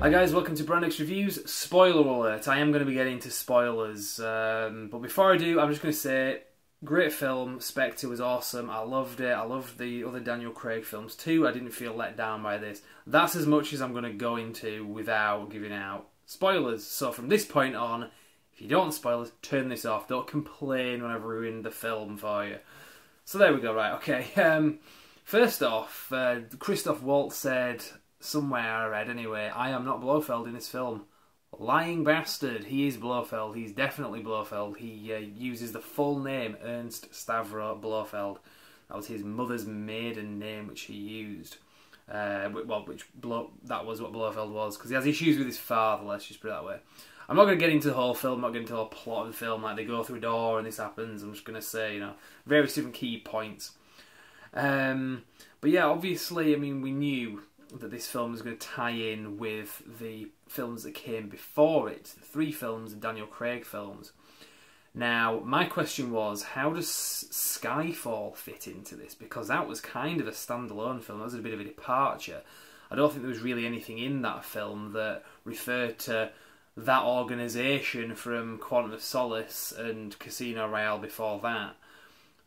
Hi guys, welcome to Brand X Reviews. Spoiler alert, I am going to be getting into spoilers, but before I do, I'm just going to say, great film, Spectre was awesome, I loved it, I loved the other Daniel Craig films too, I didn't feel let down by this. That's as much as I'm going to go into without giving out spoilers, so from this point on, if you don't want spoilers, turn this off, don't complain when I've ruined the film for you. So there we go, right, okay. First off, Christoph Waltz said, somewhere I read anyway, I am not Blofeld in this film. Lying bastard, he is Blofeld, he's definitely Blofeld. He uses the full name, Ernst Stavro Blofeld. That was his mother's maiden name which he used. That was what Blofeld was, because he has issues with his father, let's just put it that way. I'm not going to get into the whole film, I'm not getting into the whole plot of the film, like they go through a door and this happens. I'm just going to say, you know, various different key points. But yeah, obviously, I mean, we knew that this film was going to tie in with the films that came before it, the 3 films, the Daniel Craig films. Now, my question was, how does Skyfall fit into this? Because that was kind of a standalone film, that was a bit of a departure. I don't think there was really anything in that film that referred to that organisation from Quantum of Solace and Casino Royale before that,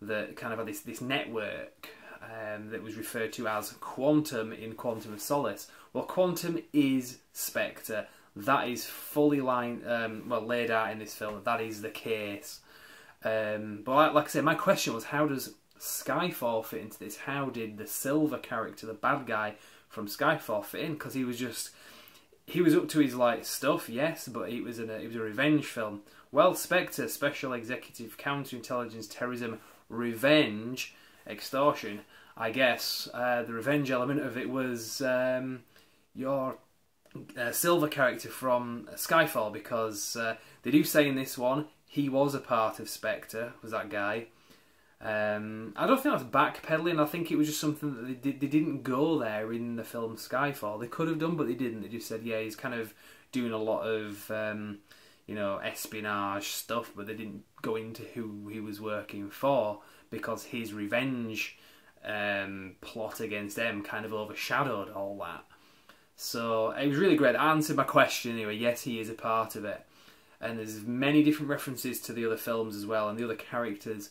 that kind of had this network that was referred to as Quantum in Quantum of Solace. Well, Quantum is Spectre. That is fully laid out in this film. That is the case. But like I said, my question was, how does Skyfall fit into this? How did the Silver character, the bad guy from Skyfall, fit in? Because he was up to his stuff, yes, but it was a revenge film. Well, Spectre, Special Executive Counterintelligence Terrorism Revenge Extortion. I guess the revenge element of it was your Silver character from Skyfall, because they do say in this one he was a part of Spectre, was that guy. I don't think that's backpedaling, I think it was just something that they didn't go there in the film Skyfall. They could have done, but they didn't. They just said, yeah, he's kind of doing a lot of you know, espionage stuff, but they didn't go into who he was working for, because his revenge plot against them kind of overshadowed all that. So it was really great. That answered my question anyway. Yes, he is a part of it. And there's many different references to the other films as well, and the other characters.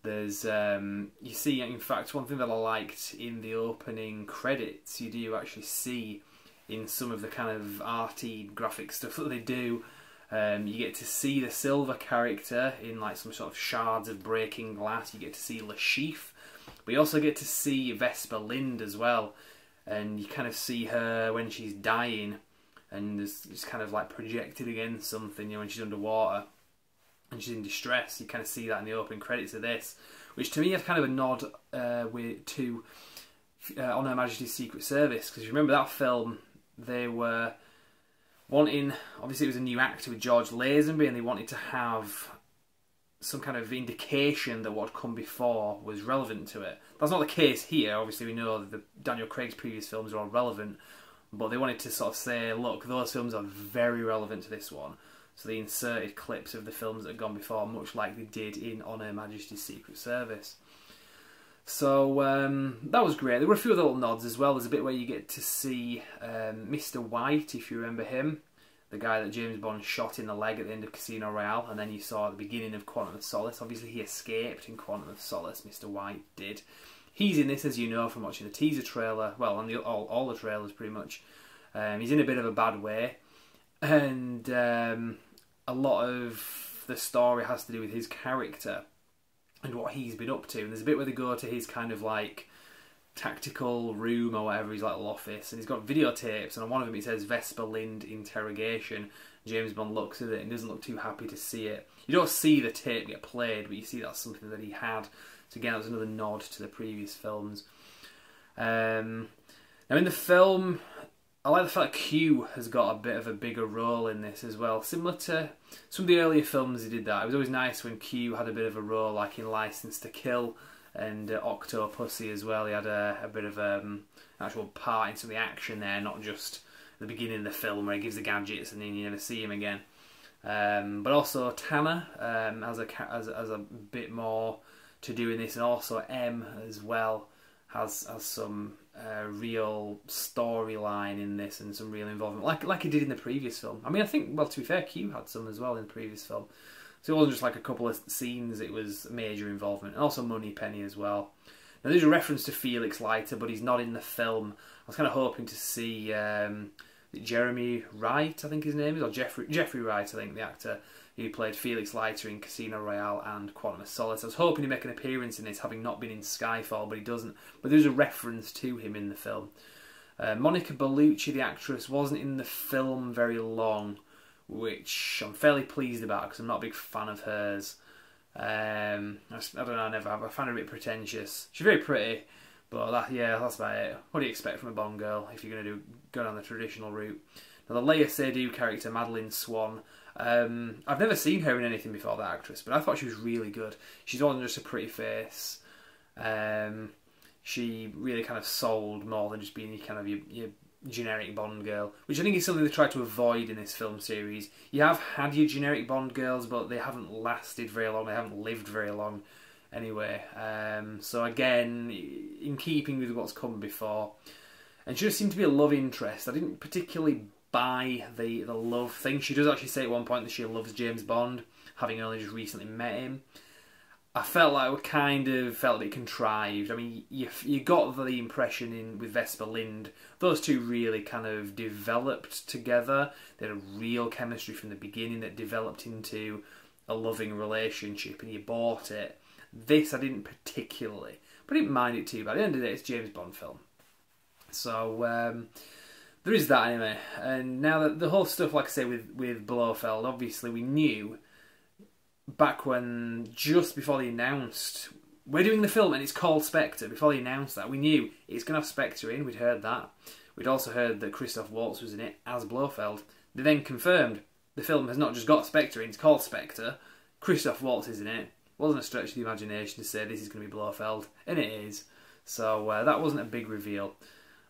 There's, you see, in fact, one thing that I liked in the opening credits, you do actually see in some of the kind of arty graphic stuff that they do, you get to see the Silver character in like some sort of shards of breaking glass. You get to see Le Chiffre, but you also get to see Vesper Lynd as well, and you kind of see her when she's dying, and it's kind of like projected against something, you know, when she's underwater and she's in distress. You kind of see that in the opening credits of this, which to me is kind of a nod to On Her Majesty's Secret Service, because you remember that film, they were wanting, obviously it was a new actor with George Lazenby, and they wanted to have some kind of indication that what had come before was relevant to it. That's not the case here. Obviously we know that the Daniel Craig's previous films are all relevant, but they wanted to sort of say, look, those films are very relevant to this one. So they inserted clips of the films that had gone before, much like they did in On Her Majesty's Secret Service. So that was great. There were a few other little nods as well. There's a bit where you get to see Mr. White, if you remember him, the guy that James Bond shot in the leg at the end of Casino Royale, and then you saw at the beginning of Quantum of Solace. Obviously he escaped in Quantum of Solace, Mr. White did. He's in this, as you know from watching the teaser trailer, well, on all the trailers pretty much. He's in a bit of a bad way, and a lot of the story has to do with his character and what he's been up to. And there's a bit where they go to his kind of like tactical room or whatever, his little office, and he's got videotapes, and on one of them it says Vesper Lynd interrogation. James Bond looks at it and doesn't look too happy to see it. You don't see the tape get played, but you see that's something that he had. So again, that was another nod to the previous films. Now in the film, I like the fact that Q has got a bit of a bigger role in this as well. Similar to some of the earlier films he did that. It was always nice when Q had a bit of a role, like in License to Kill and Octopussy as well. He had a bit of actual part in some of the action there, not just the beginning of the film where he gives the gadgets and then you never see him again. But also Tanner has a bit more to do in this, and also M as well has some real storyline in this and some real involvement, like he did in the previous film. I mean, I think, well, to be fair, Q had some as well in the previous film. So it wasn't just like a couple of scenes, it was major involvement. And also Moneypenny as well. Now, there's a reference to Felix Leiter, but he's not in the film. I was kind of hoping to see Jeremy Wright, I think his name is, or Jeffrey Wright, I think, the actor who played Felix Leiter in Casino Royale and Quantum of Solace. I was hoping he'd make an appearance in this, having not been in Skyfall, but he doesn't. But there's a reference to him in the film. Monica Bellucci, the actress, wasn't in the film very long, which I'm fairly pleased about because I'm not a big fan of hers. I don't know, I never have. I find her a bit pretentious. She's very pretty, but that's about it. What do you expect from a Bond girl if you're going to go down the traditional route? Now, the Leia Seydoux character, Madeline Swan, I've never seen her in anything before, that actress, but I thought she was really good. She's more than just a pretty face. She really kind of sold more than just being kind of your generic Bond girl, which I think is something they tried to avoid in this film series. You have had your generic Bond girls, but they haven't lasted very long, they haven't lived very long anyway. So again, in keeping with what's come before, and she just seemed to be a love interest. I didn't particularly buy the love thing. She does actually say at one point that she loves James Bond, having only just recently met him. I felt like it kind of felt a bit contrived. I mean, you got the impression with Vesper Lynd, those two really kind of developed together. They had a real chemistry from the beginning that developed into a loving relationship, and you bought it. This I didn't particularly, but I didn't mind it too bad. At the end of the day, it's a James Bond film. So, there is that anyway. And now that the whole stuff, like I say, with Blofeld, obviously we knew back when, just before they announced, we're doing the film and it's called Spectre, before they announced that, we knew it's going to have Spectre in. We'd heard that. We'd also heard that Christoph Waltz was in it as Blofeld. They then confirmed the film has not just got Spectre in, it's called Spectre. Christoph Waltz is in it. It wasn't a stretch of the imagination to say this is going to be Blofeld, and it is. So that wasn't a big reveal.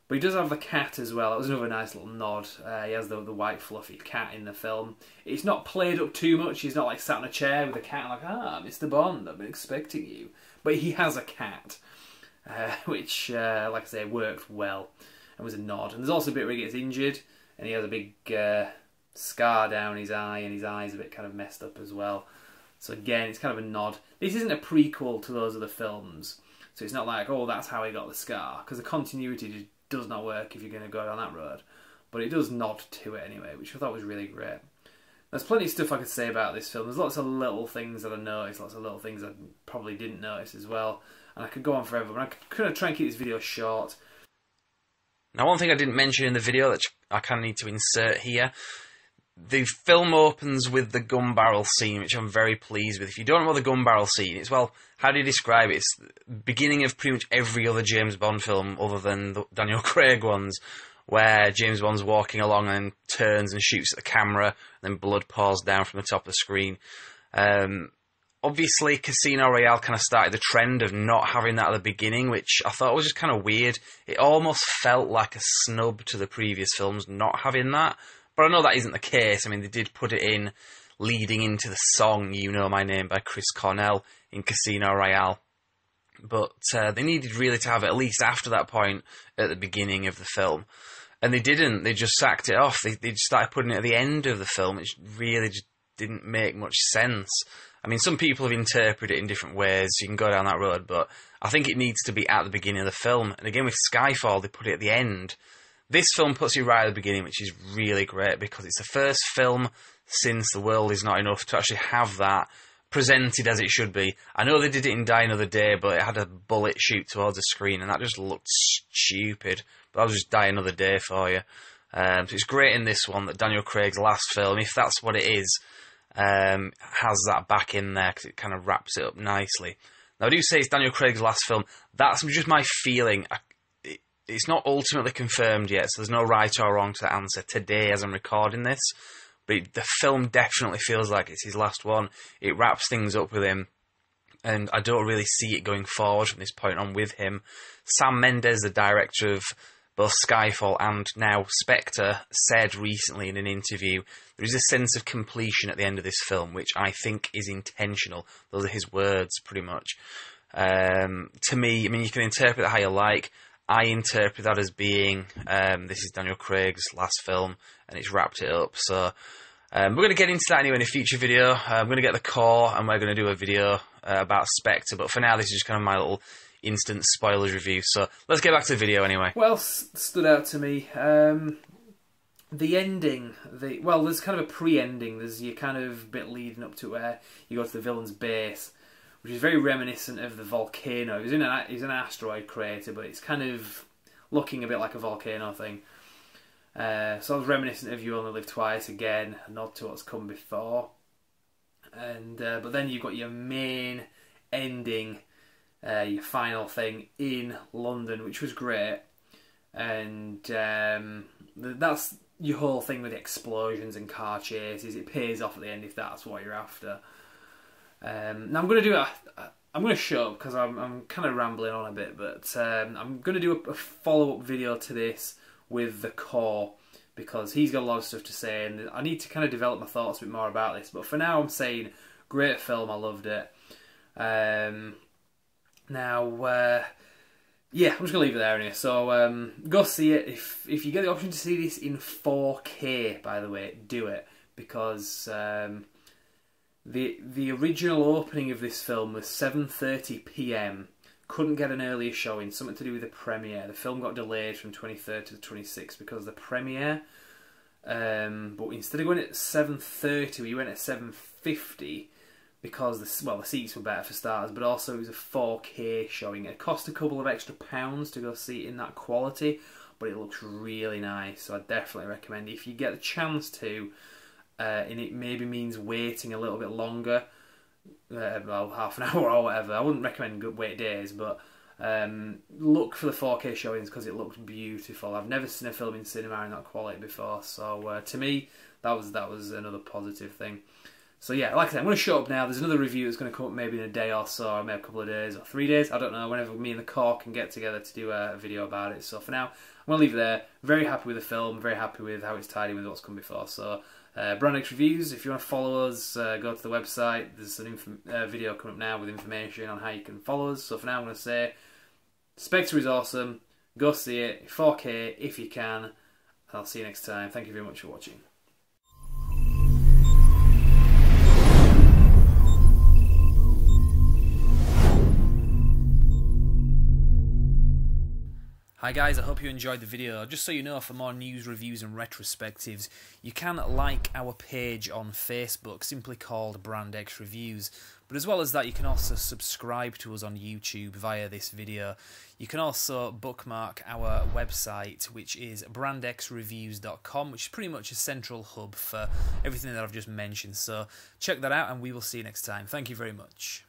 But he does have the cat as well. That was another nice little nod. He has the white fluffy cat in the film. It's not played up too much. He's not like sat in a chair with a cat like, Mr. Bond, I've been expecting you. But he has a cat, which, like I say, worked well and was a nod. And there's also a bit where he gets injured and he has a big scar down his eye, and his eye's a bit kind of messed up as well. So again, it's kind of a nod. This isn't a prequel to those other films. So it's not like, oh, that's how he got the scar. Because the continuity just does not work if you're going to go down that road, but it does nod to it anyway, which I thought was really great. There's plenty of stuff I could say about this film. There's lots of little things that I noticed, lots of little things I probably didn't notice as well, and I could go on forever, but I'm going to try and keep this video short. Now, one thing I didn't mention in the video that I kind of need to insert here, the film opens with the gun barrel scene, which I'm very pleased with. If you don't know what the gun barrel scene is, well, how do you describe it? It's the beginning of pretty much every other James Bond film other than the Daniel Craig ones, where James Bond's walking along and turns and shoots at the camera, and then blood pours down from the top of the screen. Obviously, Casino Royale kind of started the trend of not having that at the beginning, which I thought was just kind of weird. It almost felt like a snub to the previous films not having that. But I know that isn't the case. I mean, they did put it in leading into the song You Know My Name by Chris Cornell in Casino Royale. But they needed really to have it at least after that point at the beginning of the film. And they didn't. They just sacked it off. They just started putting it at the end of the film, which really just didn't make much sense. I mean, some people have interpreted it in different ways. You can go down that road, but I think it needs to be at the beginning of the film. And again, with Skyfall, they put it at the end. This film puts you right at the beginning, which is really great because it's the first film since The World Is Not Enough to actually have that presented as it should be. I know they did it in Die Another Day, but it had a bullet shoot towards the screen, and that just looked stupid. But I'll just Die Another Day for you. So it's great in this one that Daniel Craig's last film, if that's what it is, has that back in there because it kind of wraps it up nicely. Now, I do say it's Daniel Craig's last film. That's just my feeling. It's not ultimately confirmed yet, so there's no right or wrong to that answer today as I'm recording this. But the film definitely feels like it's his last one. It wraps things up with him, and I don't really see it going forward from this point on with him. Sam Mendes, the director of both Skyfall and now Spectre, said recently in an interview, there is a sense of completion at the end of this film, which I think is intentional. Those are his words, pretty much. To me, I mean, you can interpret it how you like. I interpret that as being this is Daniel Craig's last film, and it's wrapped it up. So we're going to get into that anyway in a future video. I'm going to get the core, and we're going to do a video about Spectre. But for now, this is just kind of my little instant spoilers review. So let's get back to the video anyway. Well, stood out to me. The ending, well, there's kind of a pre-ending. There's your kind of bit leading up to where you go to the villain's base, which is very reminiscent of the volcano. He's in an asteroid crater, but it's kind of looking a bit like a volcano thing. So I was reminiscent of You Only Live Twice again, a nod to what's come before. And but then you've got your main ending, your final thing in London, which was great. And that's your whole thing with explosions and car chases. It pays off at the end if that's what you're after. Now I'm going to do I'm going to shut up because I'm kind of rambling on a bit, but I'm going to do a follow-up video to this with the core, because he's got a lot of stuff to say, and I need to kind of develop my thoughts a bit more about this. But for now, I'm saying great film. I loved it. Yeah, I'm just going to leave it there anyway. So go see it. If you get the option to see this in 4K, by the way, do it. Because the original opening of this film was 7:30 PM. Couldn't get an earlier showing. Something to do with the premiere. The film got delayed from 23rd to the 26th because of the premiere. But instead of going at 7:30, we went at 7:50. Because the seats were better for starters, but also it was a 4K showing. It cost a couple of extra pounds to go see it in that quality, but it looks really nice. So I definitely recommend it if you get the chance to. And it maybe means waiting a little bit longer, well, half an hour or whatever. I wouldn't recommend wait days, but look for the 4K showings because it looks beautiful. I've never seen a film in cinema in that quality before, so to me that was another positive thing. So yeah, like I said, I'm going to shut up now. There's another review that's going to come up maybe in a day or so, or maybe a couple of days, or 3 days. I don't know, whenever me and the core can get together to do a video about it. So for now, I'm going to leave it there. Very happy with the film, very happy with how it's tied in with what's come before. So, Brand X Reviews, if you want to follow us, go to the website. There's an video coming up now with information on how you can follow us. So for now, I'm going to say, Spectre is awesome. Go see it, 4K if you can. I'll see you next time. Thank you very much for watching. Hi guys, I hope you enjoyed the video. Just so you know, for more news, reviews and retrospectives, you can like our page on Facebook, simply called Brand X Reviews. But as well as that, you can also subscribe to us on YouTube via this video. You can also bookmark our website, which is brandxreviews.com, which is pretty much a central hub for everything that I've just mentioned. So check that out and we will see you next time. Thank you very much.